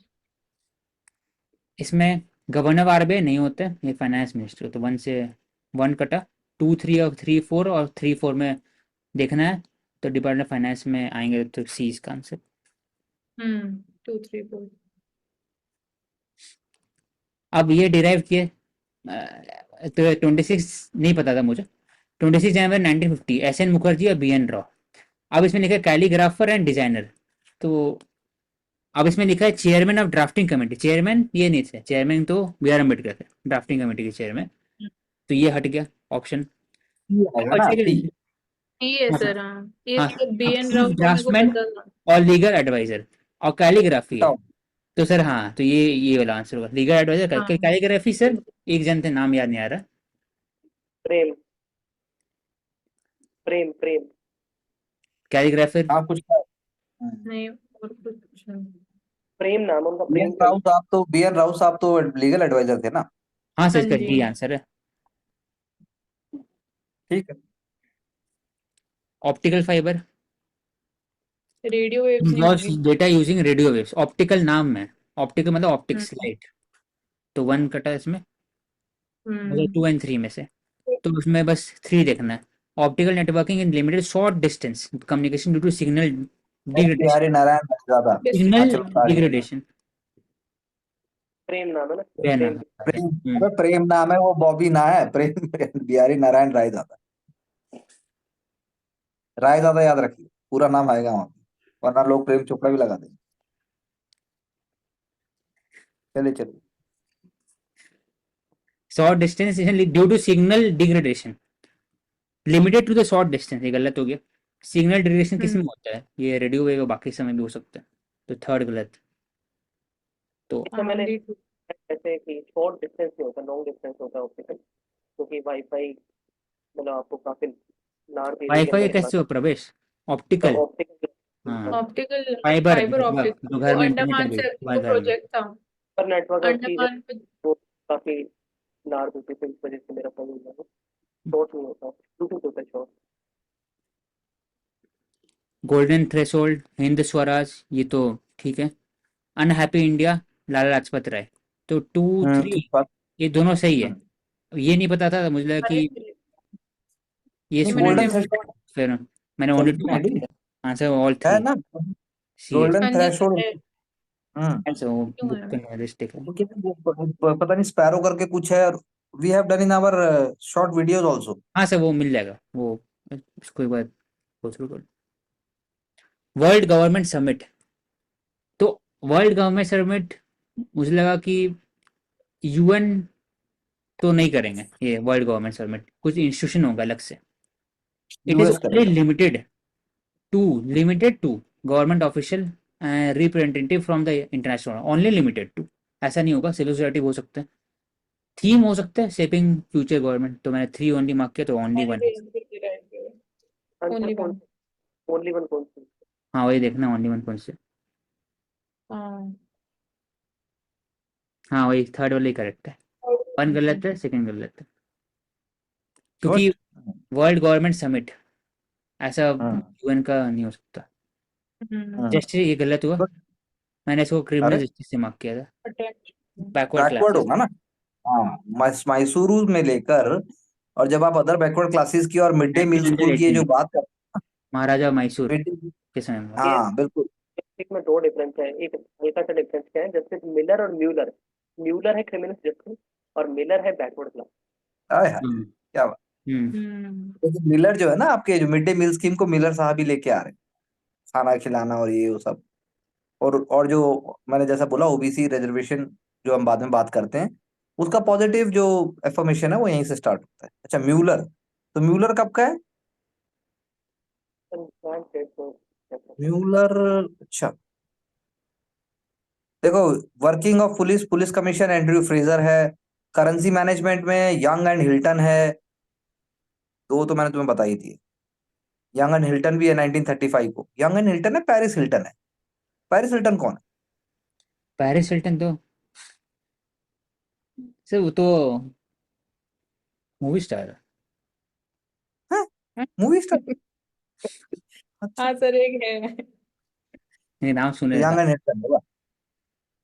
S1: इसमें गवर्नर RBI नहीं होते, ये फाइनेंस मिनिस्टर, तो 1 से 1 कटा, 2 3 और 3 4, और 3 4 में देखना है तो डिपार्टमेंट ऑफ फाइनेंस में आएंगे तो सी इसका आंसर।
S2: 2 3 4
S1: अब ये डिराइव किए तो 26 नहीं पता था मुझे। 26 जनवरी 1950 एस.एन. मुखर्जी और बी.एन. राव। अब इसमें लिखा है कैलीग्राफर एंड डिजाइनर। तो अब इसमें लिखा है chairman of drafting committee. Chairman ये नहीं थे, चेयरमैन तो बी.आर. अम्बेडकर थे ड्राफ्टिंग कमेटी के चेयरमैन। तो ये हट गया ऑप्शन।
S3: टी आएगा ना, टी।
S2: ये है
S1: हाँ
S2: सर। हाँ ये
S1: हाँ,
S2: तो बीएन
S1: चीफ
S2: राव तो मेरे को
S1: ड्राफ्टमैन
S2: पता था।
S1: और लीगल एडवाइजर और कैलीग्राफी है।
S3: बताओ।
S1: तो सर हाँ, तो ये वाला आंसर होगा लीगल एडवाइजर।
S2: हाँ
S1: कैलीग्राफी सर एक जन थे, नाम याद नहीं आ रहा।
S4: प्रेम प्रेम प्रेम
S1: कैलीग्राफर
S3: आप कुछ
S2: नहीं और कुछ नहीं।
S4: प्रेम नाम उनका,
S3: बी.एन.
S4: प्रेम
S3: राव साहब तो बी.एन. राव साहब तो लीगल एडवाइजर थे ना।
S1: हाँ सर,
S2: हाँ
S1: इसका
S2: जी
S1: डी आंसर है।
S3: ठीक है।
S1: ऑप्टिकल फाइबर
S2: रेडियो वेव्स नहीं
S1: लॉस
S2: होगी।
S1: Data using radio waves. Optical नाम में, ऑप्टिकल मतलब ऑप्टिक्स
S2: हम्म
S1: लाइट। तो 1 कटा इसमें, मतलब 2
S2: हम्म
S1: एंड 3 में से। तो उसमें बस 3 देखना है। Optical networking in limited short distance communication due to signal degradation.
S3: Bihari Narayan ज्यादा। हाँ
S1: सिग्नल
S3: चलो बता रही
S1: डिग्रेडेशन।
S4: प्रेम नाम है ना,
S1: रहना।
S4: प्रेम।
S3: प्रेम, अबे प्रेम नाम है, वो बॉबी ना है प्रेम। बिहारी नारायण राय ज्यादा। राय ज्यादा याद रखिए, पूरा नाम आएगा वहां पे, वरना लोग प्रेम चोपड़ा भी लगा देंगे। चलिए चलिए।
S1: Short distance due to signal degradation limited to the short distance. ये गलत हो गया। सिग्नल डिग्रेडेशन किस में होता है? ये रेडियो वेव और बाकी समय भी हो सकता है। तो थर्ड गलत। तो
S4: इसमें मैंने
S2: हाँ
S4: ऐसे कि शॉर्ट डिस्टेंस नहीं होता, लॉन्ग डिस्टेंस होता है ऑप्टिकल, क्योंकि वाईफाई मतलब आपको काफी लार्ज एरिया के
S1: वाईफाई
S4: अंदर
S1: कैसे हो प्रवेश?
S4: तो
S1: ऑप्टिकल।
S4: ऑप्टिकल
S1: हाँ,
S2: optical
S1: fibre
S2: fibre
S1: network
S2: optic
S1: जो
S2: वो
S1: घर में इंटरनेट
S2: अंडमान
S1: है,
S2: से
S1: हमारे
S2: वो
S1: घर में।
S2: प्रोजेक्ट था।
S4: पर नेटवर्क हर चीज है,
S2: अंडमान पे
S4: वो काफी लार्ज होती है, तो इस वजह से मेरा प्रॉब्लम है, शॉर्ट नहीं होता, ब्लूटूथ होता है short.
S1: Golden threshold, Hind Swaraj, ये तो ठीक है। Unhappy India, Lala Lajpat Rai. तो 2 3
S3: ठीक बात।
S1: ये दोनों सही है।
S3: हम्म,
S1: ये नहीं पता था मुझे, लगा
S2: अरे
S1: कि ये
S3: नहीं
S1: स्कूल
S3: गोल्डन
S1: में।
S3: थ्रेशोल्ड
S1: फिर मैंने ओनली 2 मार्क
S3: है
S1: किया। आंसर ऑल
S3: है
S1: 3
S3: ना,
S1: सी है।
S3: गोल्डन
S2: हाँ जी
S3: थ्रेशोल्ड।
S2: है।
S3: हम्म।
S1: ऐसे वो
S2: क्यों
S1: बुक
S2: है?
S1: करने वाले स्टिक है।
S3: क्योंकि पता नहीं स्पैरो करके कुछ है, we have done in our short videos also.
S1: हाँ सर, वो मिल जाएगा वो, उसको एक बार go through कर। World government summit. तो वर्ल्ड गवर्नमेंट समिट मुझे लगा कि यूएन तो नहीं करेंगे ये वर्ल्ड गवर्नमेंट समिट, कुछ इंस्टीट्यूशन होगा अलग से। इट इज
S3: यूएस
S1: ओनली
S3: करेगा।
S1: Limited to government official representative from the international, only limited to. ऐसा नहीं होगा, सिविल सोसाइटी हो सकता है, थीम हो सकता है शेपिंग फ्यूचर गवर्नमेंट। तो मैंने 3 ओनली मार्क किया, तो ओनली वन।
S4: आंसर
S2: ओनली
S4: कौन,
S2: वन।
S4: ओनली वन कौन सी?
S1: हाँ वही देखना, ओनली वन कौन से।
S2: हाँ
S1: हाँ वही थर्ड वाली करेक्ट है। 1 गलत है, सेकंड गलत है। क्योंकि
S3: गुड।
S1: वर्ल्ड गवर्नमेंट समिट ऐसा
S3: हम्म
S1: यूएन का नहीं हो सकता।
S2: हम्म
S3: हम्म
S1: जस्टिस ये गलत हुआ।
S3: गुड।
S1: मैंने इसको क्रिमिनल
S3: अरे
S1: जस्टिस से मार्क किया था।
S2: अटैच।
S1: Backward
S3: backward
S1: classes.
S3: होगा ना। हाँ, मैसूरू में लेकर, और जब आप अदर बैकवर्ड क्लासेस की और मिड डे मील स्कूल की ये
S1: 1918
S3: जो बात कर,
S1: महाराजा मैसूर
S3: मिड डे,
S1: के समय में।
S4: ये
S3: हाँ बिल्कुल।
S4: एक में दो डिफरेंस है, एक हल्का सा डिफरेंस क्या है, जस्टिस मिलर और म्यूलर। म्यूलर है क्रिमिनल जस्टिस और मिलर है बैकवर्ड क्लास।
S3: आए हाय,
S1: हम्म
S3: क्या बात।
S1: हम्म
S2: हम्म
S3: लेकिन मिलर जो है ना, आपके जो मिड डे मील स्कीम को मिलर साहब ही लेके आ रहे हैं, खाना खिलाना और ये वो सब। और जो मैंने जैसा बोला ओबीसी रिजर्वेशन, जो हम बाद में बात करते हैं, उसका पॉजिटिव जो एफर्मेशन है वो यहीं से स्टार्ट होता है। अच्छा म्यूलर, तो म्यूलर कब का है? म्यूलर, अच्छा देखो, working of police, police commission Andrew Fraser है। करेंसी मैनेजमेंट में यंग एंड हिल्टन है। दो तो मैंने तुम्हें बताई थी। यंग एंड हिल्टन भी है 1935 को। यंग एंड हिल्टन है, पेरिस हिल्टन है। पेरिस हिल्टन कौन
S1: पेरिस हिल्टन तो सर वो तो मूवी स्टार है।
S3: है? Movie star. अच्छा,
S2: हाँ सर एक है।
S1: ये नाम सुने था।
S3: यंग एंड हिल्टन होगा।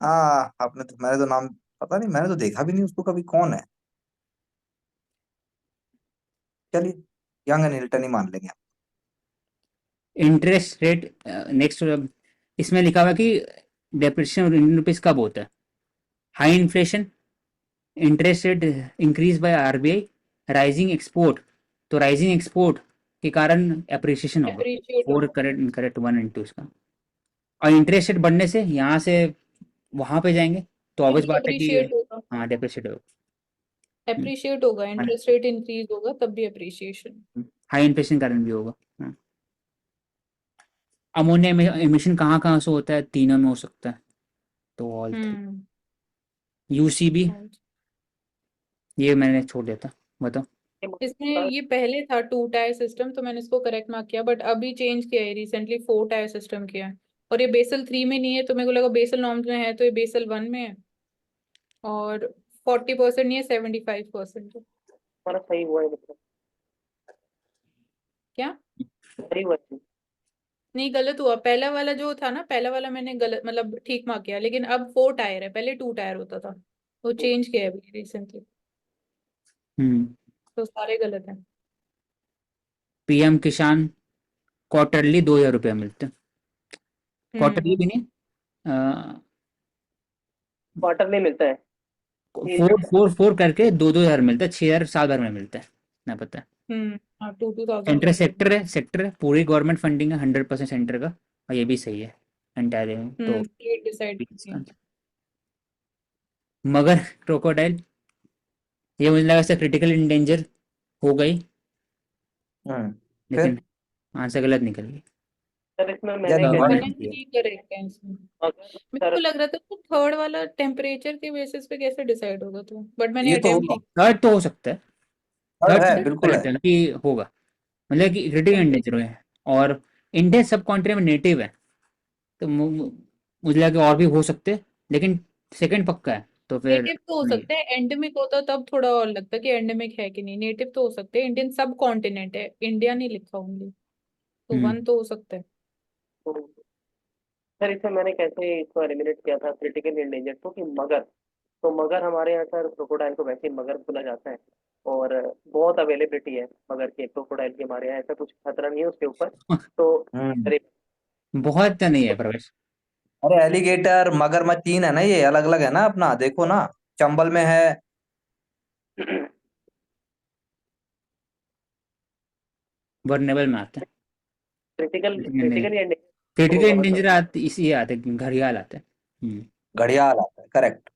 S3: हाँ आपने तो, मैंने तो नाम पता नहीं, मैंने तो देखा भी नहीं उसको कभी, कौन है। चलिए, यंग एंड हिल्टन ही मान लेंगे।
S1: इंटरेस्ट रेट नेक्स्ट इसमें लिखा हुआ है कि डेप्रिसिएशन इंडियन रुपीज कब होता है? High inflation, interest rate increase by RBI, rising export. तो राइजिंग एक्सपोर्ट के कारण अप्रिसिएशन होगा।
S2: Appreciate
S1: फोर
S2: होगा।
S1: करेक्ट करेक्ट 1 and 2 इसका। और इंटरेस्ट रेट बढ़ने से यहाँ से वहां पे जाएंगे तो ऑब्वियस बात है कि
S2: Appreciate होगा।
S1: हाँ डेप्रिशिएट होगा।
S2: Appreciate होगा, इंटरेस्ट रेट इंक्रीज होगा तब भी अप्रिसिएशन।
S1: हाई इन्फ्लेशन कारण भी होगा। हाँ। अमोनिया एमिशन कहाँ कहाँ से होता है? तीनों में हो सकता है। तो ऑल यूसीबी ये मैंने छोड़ दिया था, बताओ।
S2: इसमें ये पहले था 2 टायर सिस्टम, तो मैंने इसको करेक्ट मार्क किया, बट अभी चेंज किया है रिसेंटली, 4 टायर सिस्टम किया है। और ये बेसल 3 में नहीं है, तो मेरे को लगा बेसल नॉर्म्स में है, तो ये बेसल 1 में है। और 40% नहीं है, 75% है।
S4: हमारा सही हुआ है मतलब,
S2: क्या?
S4: सही हुआ है।
S2: नहीं, गलत हुआ। पहला वाला जो था ना, पहला वाला मैंने गलत मतलब ठीक मार्क किया, लेकिन अब 4 टायर है, पहले 2 टायर होता था, वो चेंज किया है अभी रिसेंटली,
S1: हम्म।
S2: तो सारे गलत हैं।
S1: पीएम किसान क्वार्टरली 2,000 रुपया मिलते हैं। क्वार्टरली भी नहीं,
S4: क्वार्टर में मिलता है।
S1: 4 करके 2,000 मिलता है, 6,000 साल भर में मिलता है ना, पता है।
S2: हाँ, 2,000
S1: सेंटर
S2: मिलते हैं।
S1: सेक्टर है, पूरी गवर्नमेंट फंडिंग है 100% सेंटर का, और ये भी सही है एंटायर तो।
S2: स्टेट डिसाइड करती है।
S1: मगर क्रोकोडाइल ये मुझे लगा से क्रिटिकल इंडेंजर हो गई,
S3: फिर
S1: लेकिन आंसर गलत निकल गई।
S4: सर इसमें
S3: यार
S4: मैंने
S3: वन
S2: वन
S4: कैसे
S2: एंड थ्री करेक्ट है इसमें।
S4: अगर
S2: मेरे
S4: सर
S2: को लग रहा था तो थर्ड वाला टेम्परेचर के बेसिस पे कैसे डिसाइड होगा, तो बट मैंने
S3: ये तो
S2: अटेम्प्ट
S3: होगा,
S2: नहीं
S1: थर्ड तो हो सकता है,
S3: थर्ड
S1: थर्ड
S3: है,
S2: किया।
S3: बिल्कुल है।
S1: करेक्ट है कि होगा, मतलब कि क्रिटिकल इंडेंजर है और इंडियन सब कॉन्ट्री में नेटिव है, तो मुझे लगा कि और भी हो सकते हैं, लेकिन सेकंड पक्का है तो फिर
S2: नेटिव तो हो
S1: नहीं।
S2: सकता है, एंडेमिक होता तब थोड़ा और लगता कि एंडेमिक है कि नहीं। नेटिव तो हो सकते हैं, इंडियन सब कॉन्टिनेंट है, इंडिया नहीं लिखा ओनली, तो
S1: हम्म।
S2: 1 तो हो सकता है।
S4: सर इसमें मैंने कैसे इसको एलिमिनेट किया था क्रिटिकल इंडेंजर को कि मगर, तो मगर हमारे यहाँ सर क्रोकोडाइल को वैसे ही मगर बोला जाता है, और बहुत अवेलेबिलिटी है मगर के, क्रोकोडाइल की हमारे यहाँ ऐसा कुछ खतरा नहीं है उसके ऊपर। तो
S3: हम्म
S4: अरे
S1: बहुत तो नहीं है प्रवेश।
S3: अरे एलिगेटर मगरमच्छ तीन है ना, ये अलग अलग है ना अपना, देखो ना, चंबल में है।
S1: वर्नेबल में आते हैं।
S4: क्रिटिकल क्रिटिकल इंडेंजर को
S1: क्रिटिकल
S4: कवर कर।
S1: इंडेंजर आते इसी आते हैं, घड़ियाल आते हैं।
S3: घड़ियाल आता है, करेक्ट।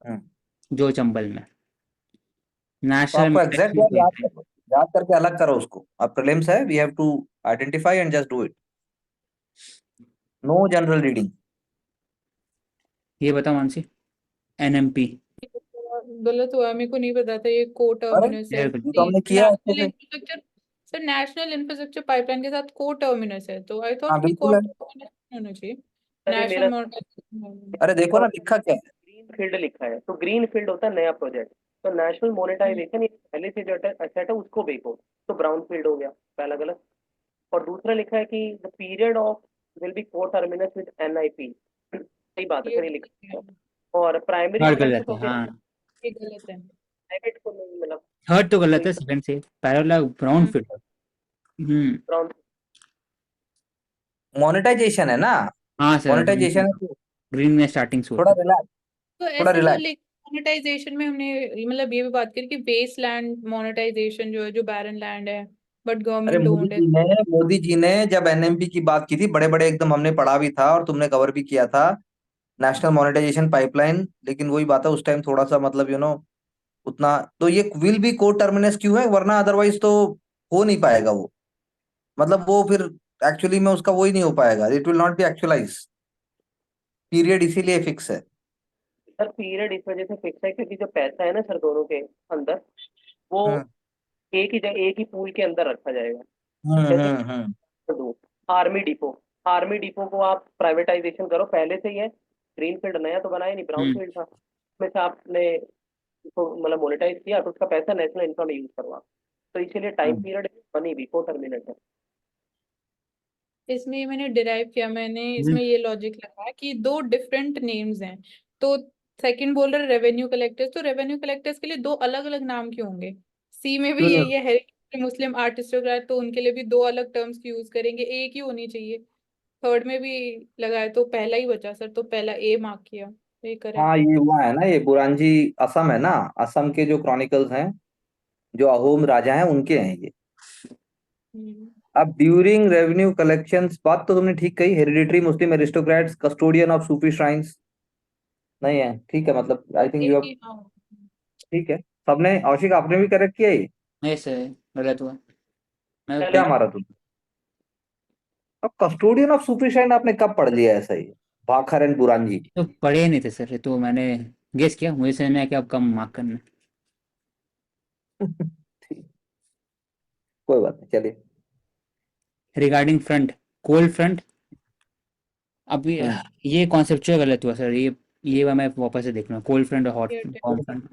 S1: जो चंबल में
S3: तो
S1: नेशनल
S3: आपको एग्जैक्ट
S1: मिलिट्री
S3: याद
S1: पाइपलाइन।
S3: करो, याद करके अलग करो उसको। अब प्रीलिम्स है, we have to identify and just do it, no general reading.
S1: ये बताओ मानसी, एनएमपी।
S2: गलत हुआ, मेरे को नहीं पता था ये को
S3: अरे
S2: टर्मिनस है।
S3: ये तो हमने किया है अच्छे
S2: नेशनल
S3: से।
S2: Infrastructure, sir national infrastructure pipeline के साथ को टर्मिनस है, तो आई
S3: हाँ
S2: थॉट कि
S3: बिल्कुल
S2: को
S3: है।
S2: टर्मिनस होना चाहिए।
S4: सर ये मेरा
S2: नेशनल
S3: अरे देखो ना लिखा क्या है।
S4: ग्रीन फील्ड लिखा है, तो ग्रीन फील्ड होता है नया प्रोजेक्ट, तो नेशनल मोनेटाइजेशन ये पहले से जो एसेट है उसको देखो, तो ब्राउन फील्ड हो गया पहला गलत। और दूसरा लिखा है कि the period of will be को टर्मिनस विद एनआईपी, सही बात है
S2: ये
S4: सर, ये लिखा है। और प्राइमरी
S1: थर्ड
S4: प्रोडक्ट
S1: गलत
S4: तो
S1: है, हाँ।
S2: ये गलत है।
S4: प्राइवेट को नहीं मतलब
S1: थर्ड तो गलत है, सेकंड से पहला वाला ब्राउन
S2: हम्म,
S1: फील्ड।
S4: ब्राउन।
S3: मोनेटाइजेशन है ना,
S1: हाँ सर,
S3: मोनेटाइजेशन है तो
S1: ग्रीन में स्टार्टिंग से
S3: थोड़ा
S1: होता है।
S3: रिलैक्स,
S2: तो
S3: थोड़ा
S2: ऐसे तो
S3: रिलैक्स।
S2: मोनेटाइजेशन में हमने मतलब ये भी बात करी कि वेस्ट लैंड मोनेटाइजेशन जो है, जो बैरन लैंड है बट
S3: अरे
S2: गवर्नमेंट ओन्ड है।
S3: मोदी जी ने जब एनएमपी की बात की थी, बड़े बड़े एकदम हमने पढ़ा भी था और तुमने कवर भी किया था, नेशनल मोनेटाइजेशन पाइपलाइन। लेकिन वही बात है, उस टाइम थोड़ा सा मतलब उतना तो ये विल बी को टर्मिनस क्यों है, वरना अदरवाइज तो हो नहीं पाएगा वो, मतलब वो फिर एक्चुअली में उसका वही नहीं हो पाएगा, it will not be actualise, period इसीलिए फिक्स है।
S4: सर पीरियड इस वजह से फिक्स है क्योंकि जो पैसा है ना सर दोनों के अंदर, वो
S3: हम्म
S4: एक ही जगह एक ही पूल के अंदर रखा जाएगा। जैसे
S3: हम्म।
S4: दो आर्मी डिपो, आर्मी डिपो को आप प्राइवेटाइजेशन करो, पहले से ही है, ग्रीन फील्ड नया तो बनाया नहीं, ब्राउन
S1: हम्म
S4: फील्ड था, उसमें से आपने उसको मतलब मोनेटाइज किया तो उसका पैसा नेशनल इनकम में यूज करवा, तो इसीलिए टाइम
S3: हम्म
S4: पीरियड बनी भी को टर्मिनेट है।
S2: इसमें ये मैंने डिराइव किया, मैंने
S1: हम्म
S2: इसमें ये लॉजिक लगाया कि 2 डिफरेंट नेम्स हैं, तो सेकंड बोल रहे रेवेन्यू कलेक्टर्स, तो रेवेन्यू कलेक्टर्स के लिए 2 अलग अलग नाम क्यों होंगे? सी में भी
S3: हम्म।
S2: यही है, मुस्लिम आर्टिस्टोक्रेट, तो उनके लिए भी दो अलग टर्म्स यूज करेंगे, एक ही होनी चाहिए। थर्ड में भी लगाए तो पहला ही बचा सर, तो पहला ए मार्क किया, ये करेक्ट।
S3: हाँ, ये हुआ है ना, ये बुरानजी असम है ना, असम के जो क्रॉनिकल्स हैं, जो अहोम राजा हैं उनके हैं ये। अब ड्यूरिंग रेवेन्यू कलेक्शंस, बात तो तुमने ठीक कही, hereditary Muslim aristocrats, custodian of Sufi shrines नहीं है, ठीक है, मतलब आई थिंक यू, ठीक है। सबने, औशिक आपने भी करेक्ट किया ये,
S1: नहीं सर, गलत हुआ। मैं
S3: क्या मारा तुमने? अब कस्टोडियन ऑफ सूफी श्राइन आपने कब पढ़ लिया ऐसा ही, भाखर एंड बुरानजी?
S1: तो पढ़े नहीं थे सर, ये तो मैंने गेस किया, मुझे समझ में आया कि अब कम मार्क करना है।
S3: ठीक, कोई बात नहीं, चलिए।
S1: रिगार्डिंग फ्रंट, कोल्ड फ्रंट, अब
S3: हम्म
S1: ये कॉन्सेप्चुअल गलत हुआ सर, ये मैं वापस से देखना, कोल्ड फ्रंट और हॉट वार्म फ्रंट,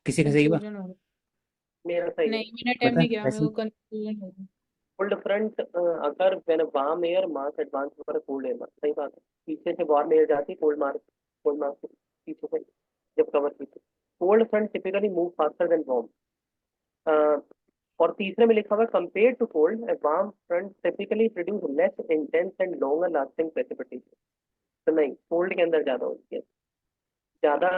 S1: किसी का सही हुआ?
S2: कंफ्यूजन हो गया।
S4: मेरा सही है।
S2: नहीं, मैंने अटेम्प्ट
S1: बता
S2: नहीं किया, मेरे
S1: ऐसे।
S2: को कंफ्यूजन हो गया।
S4: कोल्ड फ्रंट अगर when warm air mass advance over cold air, सही बात है। पीछे से वार्म एयर जाती, कोल्ड मास पीछे से जब कवर पीछे। Cold front typically move faster than warm. और तीसरे में लिखा हुआ है compare to cold a warm front typically produce less intense and longer lasting precipitation. तो नहीं, कोल्ड के अंदर ज्यादा होती है, ज्यादा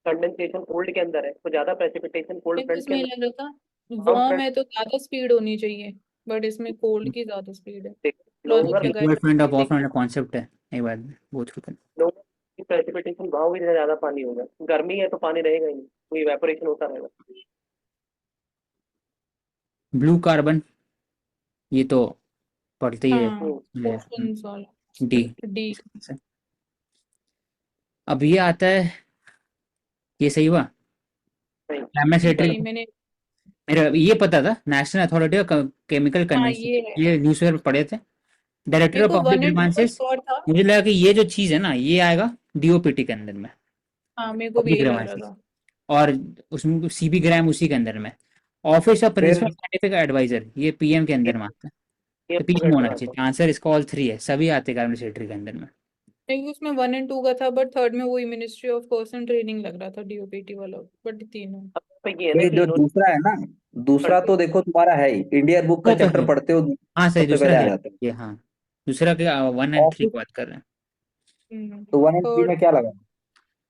S4: कंडेंसेशन कोल्ड के अंदर है, तो ज्यादा प्रेसिपिटेशन कोल्ड
S2: मेरे को
S4: फ्रंट के
S2: इसमें ये
S4: अंदर।
S2: लग रहा था
S4: वार्म
S2: वार्म
S4: फ्रंट
S2: है तो ज्यादा स्पीड होनी चाहिए, बट इसमें कोल्ड की ज्यादा स्पीड है।
S4: लॉन्गर
S2: लॉजिक लगाए।
S1: कोल्ड फ्रंट और हॉट फ्रंट का कॉन्सेप्ट है, एक बार गो थ्रू कर।
S4: लॉन्गर प्रेसिपिटेशन भाव भी ज्यादा पानी होगा, गर्मी है तो पानी रहेगा ही नहीं, तो इवेपोरेशन होता रहेगा।
S1: ब्लू कार्बन, ये तो पढ़ते ही
S2: हाँ,
S1: है,
S2: ऑप्शन वाला
S1: डी।
S2: डी।
S1: अब ये आता है, ये सही हुआ,
S4: नहीं,
S1: क्लाइमेट
S2: नहीं मैंने,
S1: मेरा ये पता था, नेशनल अथॉरिटी ऑफ केमिकल
S2: हाँ
S1: कन्वेंशन,
S2: ये है।
S1: ये न्यूज़पेपर पढ़े थे, डायरेक्टर
S2: मेरे
S1: ऑफ
S2: को
S1: पब्लिक
S2: 1 एंड 2 का
S1: ग्रीवांसेस।
S2: श्योर था।
S1: मुझे लगा कि ये जो चीज़ है ना, ये आएगा डीओपीटी के अंदर में,
S2: हाँ, मेरे को भी
S1: पब्लिक
S2: यही लग रहा
S1: ग्रीवांसेस,
S2: था।
S1: और उसमें सीबी ग्राम उसी के अंदर में, ऑफिस ऑफ
S3: फिर
S1: प्रिंसिपल साइंटिफिक एडवाइजर, ये पीएम के अंदर में आता है,
S4: ये
S1: तो
S4: आपको
S1: पीएम
S4: बेटर
S1: होना
S4: आता है।
S1: चाहिए, आंसर इसका ऑल थ्री है, सभी आते हैं कैबिनेट सेक्रेटरी के अंदर में।
S2: नहीं, उसमें 1 एंड 2 का था, बट थर्ड में वही मिनिस्ट्री ऑफ पर्सन ट्रेनिंग लग रहा था, डीओपीटी वाला, बट तीनों।
S4: अब तो ये है ना
S3: ये
S4: कि
S3: जो
S4: इन्होंने
S3: दूसरा है ना, दूसरा तो देखो तुम्हारा है ही, इंडियन बुक का
S1: वो तो
S3: चैप्टर
S1: है,
S3: पढ़ते हो,
S1: हाँ सही,
S3: सबसे
S1: दूसरा
S3: पहले आ
S1: है
S3: जाता है।
S1: ये, हाँ दूसरा के 1 एंड 3
S3: ऑफिस,
S1: की बात कर रहे हैं।
S3: तो 1 and 3
S2: थर्ड
S3: में क्या लगा?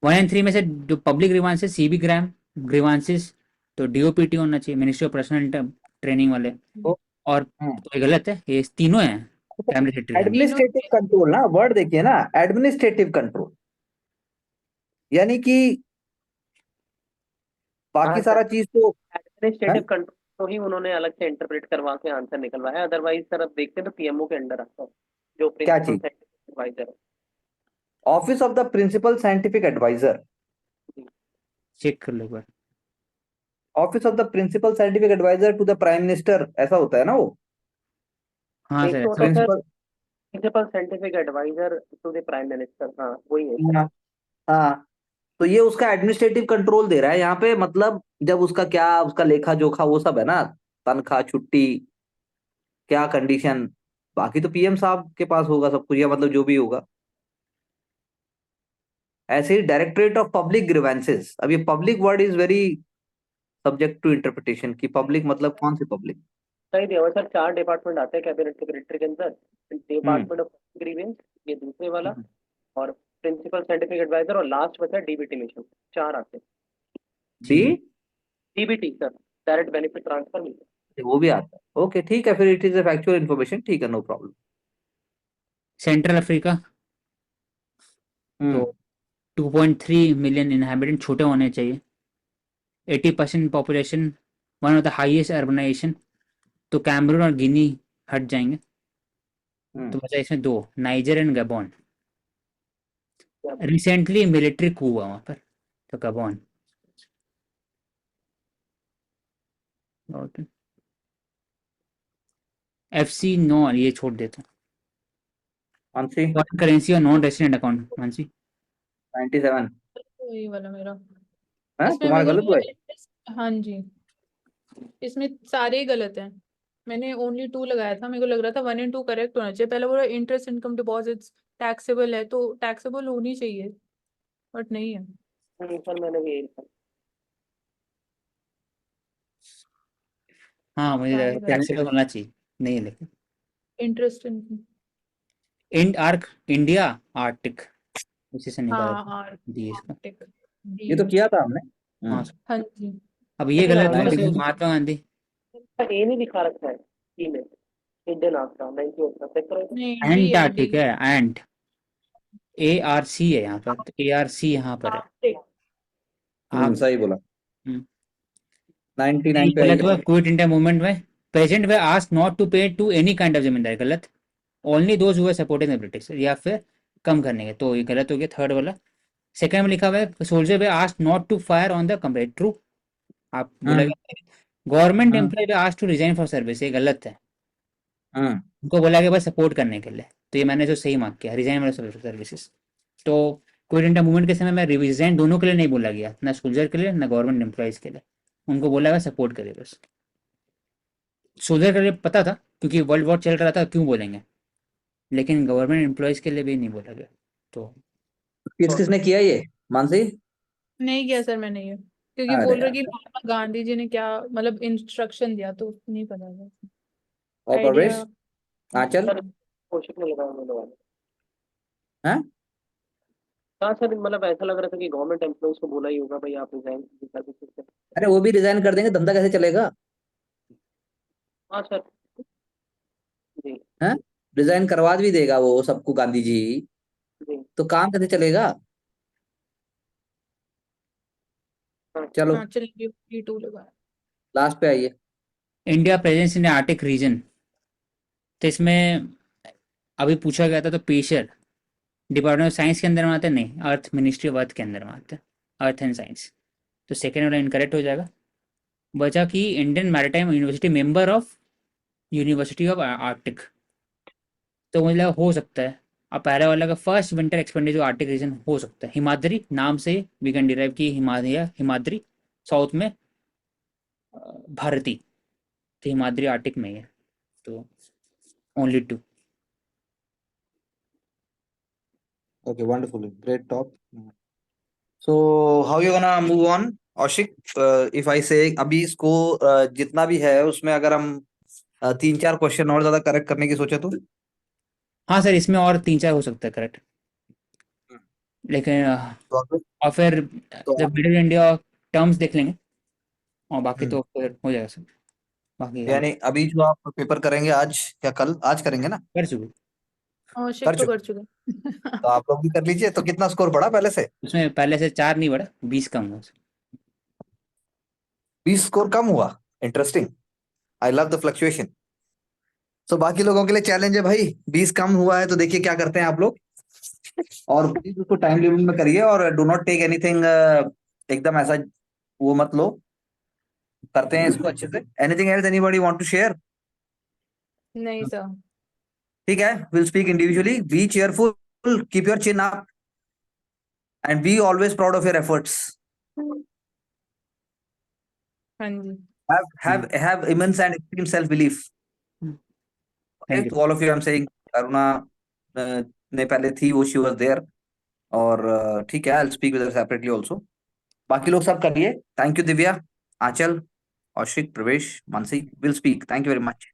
S1: 1 एंड 3 में से जो पब्लिक ग्रीवांसेस, सीबी ग्राम ग्रीवांसेस, तो डीओपीटी होना चाहिए, मिनिस्ट्री ऑफ पर्सनल ट्रेनिंग वाले,
S3: तो
S1: और तो ये गलत है, ये तीनों हैं कैबिनेट सेक्रेटरी के अंदर।
S2: तीनों।
S3: एडमिनिस्ट्रेटिव कंट्रोल ना, वर्ड देखिए ना, एडमिनिस्ट्रेटिव कंट्रोल, यानी कि
S4: हाँ
S3: बाकी
S4: सर,
S3: सारा चीज तो है।
S4: एडमिनिस्ट्रेटिव कंट्रोल तो ही उन्होंने अलग से इंटरप्रेट करवा के आंसर निकलवाया, अदरवाइज सर अब देखते हैं तो पीएमओ के अंडर आता है, जो
S3: क्या
S4: प्रिंसिपल
S3: चीज?
S4: साइंटिफिक एडवाइजर है।
S3: Office of the principal scientific adviser,
S1: check कर लो एक बार।
S3: Office of the principal scientific adviser to the prime minister, ऐसा होता है ना वो,
S1: हाँ
S4: एक
S1: सर,
S4: तो
S1: ऐसा
S4: होता है
S1: होता है।
S4: Sir
S3: principal.
S4: Principal scientific adviser to the prime minister, हाँ वही है सर।
S3: हाँ हाँ, तो ये उसका एडमिनिस्ट्रेटिव कंट्रोल दे रहा है यहाँ पे, मतलब जब उसका क्या, उसका लेखा जोखा वो सब है ना, तनख्वाह, छुट्टी, क्या कंडीशन, बाकी तो पीएम साहब के पास होगा सब कुछ, या मतलब जो भी होगा। ऐसे ही डायरेक्टरेट ऑफ पब्लिक ग्रीवेंसेस, अब ये public word is very subject to interpretation, की पब्लिक मतलब कौन सी पब्लिक?
S4: सही दिया हुआ सर, 4 डिपार्टमेंट आते हैं कैबिनेट सेक्रेटरी के अंदर,
S3: हम्म
S4: डिपार्टमेंट ऑफ ग्रीवेंस ये दूसरे वाला,
S3: हम्म,
S4: और प्रिंसिपल साइंटिफिक एडवाइजर, और लास्ट बचा डीबीटी मिशन, 4 आते हैं।
S3: डी,
S1: ठीक है।
S4: DBT sir, direct benefit transfer mission.
S3: वो भी आता है, ओके ठीक है, फिर it is a factual information, ठीक है, नो प्रॉब्लम।
S1: सेंट्रल अफ्रीका, तो
S3: हम्म
S1: 2.3 मिलियन इनहैबिटेंट, छोटे होने चाहिए, 80% population, one of the highest urbanisation, तो कैमरून और गिनी हट जाएंगे, तो
S3: हम्म
S1: बचा इसमें दो, नाइजर एंड गबॉन।
S4: क्या
S1: रिसेंटली मिलिट्री कू हुआ वहाँ पर, तो गबॉन। FC नो, ये छोड़ देता,
S3: मानसी,
S1: फॉरेन करेंसी और नॉन रेसिडेंट अकाउंट, मानसी
S3: 97
S2: वही वाला मेरा।
S3: है
S2: इसमें
S3: तुम्हारा,
S2: मेरे को
S3: गलत
S2: लग
S3: हुआ
S2: रहा
S3: है?
S2: है, हाँ जी, इसमें सारे ही गलत हैं। मैंने ओनली 2 लगाया था, मेरे को लग रहा था 1 एंड 2 करेक्ट होना चाहिए। पहला बोला इंटरेस्ट इनकम डिपॉजिट्स टैक्सेबल है, तो टैक्सेबल होनी चाहिए, बट नहीं है।
S4: सर, मैंने भी यही लिखा।
S1: हाँ मुझे लगा
S2: Right.
S1: कैंसिल होना चाहिए, नहीं है लेकिन।
S2: Interesting.
S1: IndArc India Arctic, उसी से निकाला
S2: हाँ
S1: डी इसका।
S2: Arctic.
S3: ये तो
S2: D.
S3: किया था हमने।
S1: हाँ
S2: हाँ जी।
S1: अब ये
S4: लेकिन
S1: गलत
S4: आगे
S1: है
S3: से-
S1: क्योंकि महात्मा गांधी
S4: ए नहीं दिखा रखा है ई में, इंडियन आर्कटा 98 का चेक करो।
S2: नहीं
S1: एंट
S2: D है
S1: आर्टिक
S2: D.
S1: है, एंट ARC है यहाँ पर, तो ARC यहाँ पर है।
S2: Arctic.
S1: आप
S3: सही बोला।
S1: हम्म,
S3: 99 पे
S1: गलत
S3: आइए।
S1: हुआ। क्विट इंडिया मूवमेंट में present they asked not to pay to any kind of जमींदारी, गलत। Only those who were supporting the British, या फिर कम करने के, तो ये गलत हो गया थर्ड वाला। सेकंड में लिखा हुआ है सोल्जर वे asked not to fire on the combat, true. आप बोला
S3: हम्म
S1: गवर्नमेंट
S3: हम्म
S1: एम्प्लॉय वे asked to resign for service, ये गलत है।
S3: हम्म
S1: उनको बोला गया बस सपोर्ट करने के लिए, तो ये मैंने जो सही मार्क किया, रिजाइन फॉर सर्विसेज। तो क्विट इंडिया मूवमेंट के समय में रिजाइन दोनों के लिए नहीं बोला गया, ना सोल्जर के लिए ना गवर्नमेंट एम्प्लॉयज के लिए, उनको बोला गया सपोर्ट करिए बस। सोल्जर के लिए पता था क्योंकि वर्ल्ड वॉर चल रहा था, क्यों बोलेंगे, लेकिन गवर्नमेंट एम्प्लॉयज के लिए भी नहीं बोला गया। तो
S3: किस किसने किया ये, मानसी?
S2: नहीं किया सर मैंने ये, क्योंकि
S3: अरे
S2: बोल रहे
S3: यार।
S2: कि महात्मा गांधी जी ने क्या मतलब इंस्ट्रक्शन दिया, तो नहीं पता था
S3: और
S2: आइडिया।
S3: प्रवेश, आंचल,
S4: सर कोशिश में लगा उन्होंने वाला।
S3: हैं?
S4: हाँ सर, मतलब ऐसा लग रहा था कि गवर्नमेंट एम्प्लॉइज को बोला ही होगा भाई आप रिजाइन सर्विसेज से।
S3: अरे वो भी रिजाइन कर देंगे, धंधा कैसे चलेगा?
S4: हाँ सर जी
S3: हैं? रिजाइन करवा भी देगा वो सबको गांधी जी,
S4: जी।
S3: तो काम कैसे चलेगा? चलो
S2: हाँ चलिए D2 लगा।
S3: लास्ट पे आइए।
S1: India presence in Arctic region, तो इसमें अभी पूछा गया था, तो पेशर डिपार्टमेंट ऑफ साइंस के अंदर में आता है, नहीं अर्थ मिनिस्ट्री ऑफ अर्थ के अंदर में आता है, अर्थ एंड साइंस। तो सेकेंड वाला इनकरेक्ट हो जाएगा। बचा कि Indian maritime university member of university of Arctic, तो मुझे लगा हो सकता है। अब पहले वाला का first winter expenditure Arctic region हो सकता है, हिमाद्री नाम से वी कैन डिराइव की हिमालय हिमाद्री साउथ में भारती, तो हिमाद्री आर्टिक में ही है, तो only two.
S3: Okay, wonderful, great talk. So how you gonna move on, Ashik? If I say अभी इसको जितना भी है उसमें अगर हम 3-4 क्वेश्चन और ज्यादा करेक्ट करने की सोचे तो?
S1: हाँ सर, इसमें और 3-4 हो सकता है करेक्ट, लेकिन
S3: तो
S1: और फिर
S3: तो
S1: जब मिडिल इंडिया टर्म्स देख लेंगे, और बाकी
S3: हम्म,
S1: तो फिर हो जाएगा सर, बाकी हम
S3: यानी अभी जो आप पेपर करेंगे आज या कल, आज करेंगे ना?
S1: कर चुके।
S2: और
S3: कर
S2: शिफ्ट तो
S3: चुके,
S2: कर चुके।
S3: तो आप लोग भी कर लीजिए। तो कितना स्कोर बढ़ा पहले से?
S1: उसमें पहले से 4 नहीं बढ़ा, 20 कम हुआ सर।
S3: 20 स्कोर कम हुआ, interesting. I love the fluctuation. So बाकी लोगों के लिए चैलेंज है भाई, 20 कम हुआ है तो देखिए क्या करते हैं आप लोग, और प्लीज उसको टाइम लिमिट में करिए, और डू नॉट टेक एनीथिंग एकदम ऐसा वो मत लो, करते हैं इसको अच्छे से। Anything else anybody want to share?
S2: नहीं सर।
S3: ठीक है, will speak individually. Be cheerful, keep your chin up, and be always proud of your efforts.
S2: हाँ जी।
S3: Have immense and extreme self belief. Okay,
S1: thank you.
S3: to all of you I'm saying, Aruna ने पहले थी वो, she was there, और ठीक है, I'll speak with her separately also. बाकी लोग सब करिए। थैंक यू दिव्या, आंचल, औशिक, प्रवेश, Mansi, will speak. Thank you very much.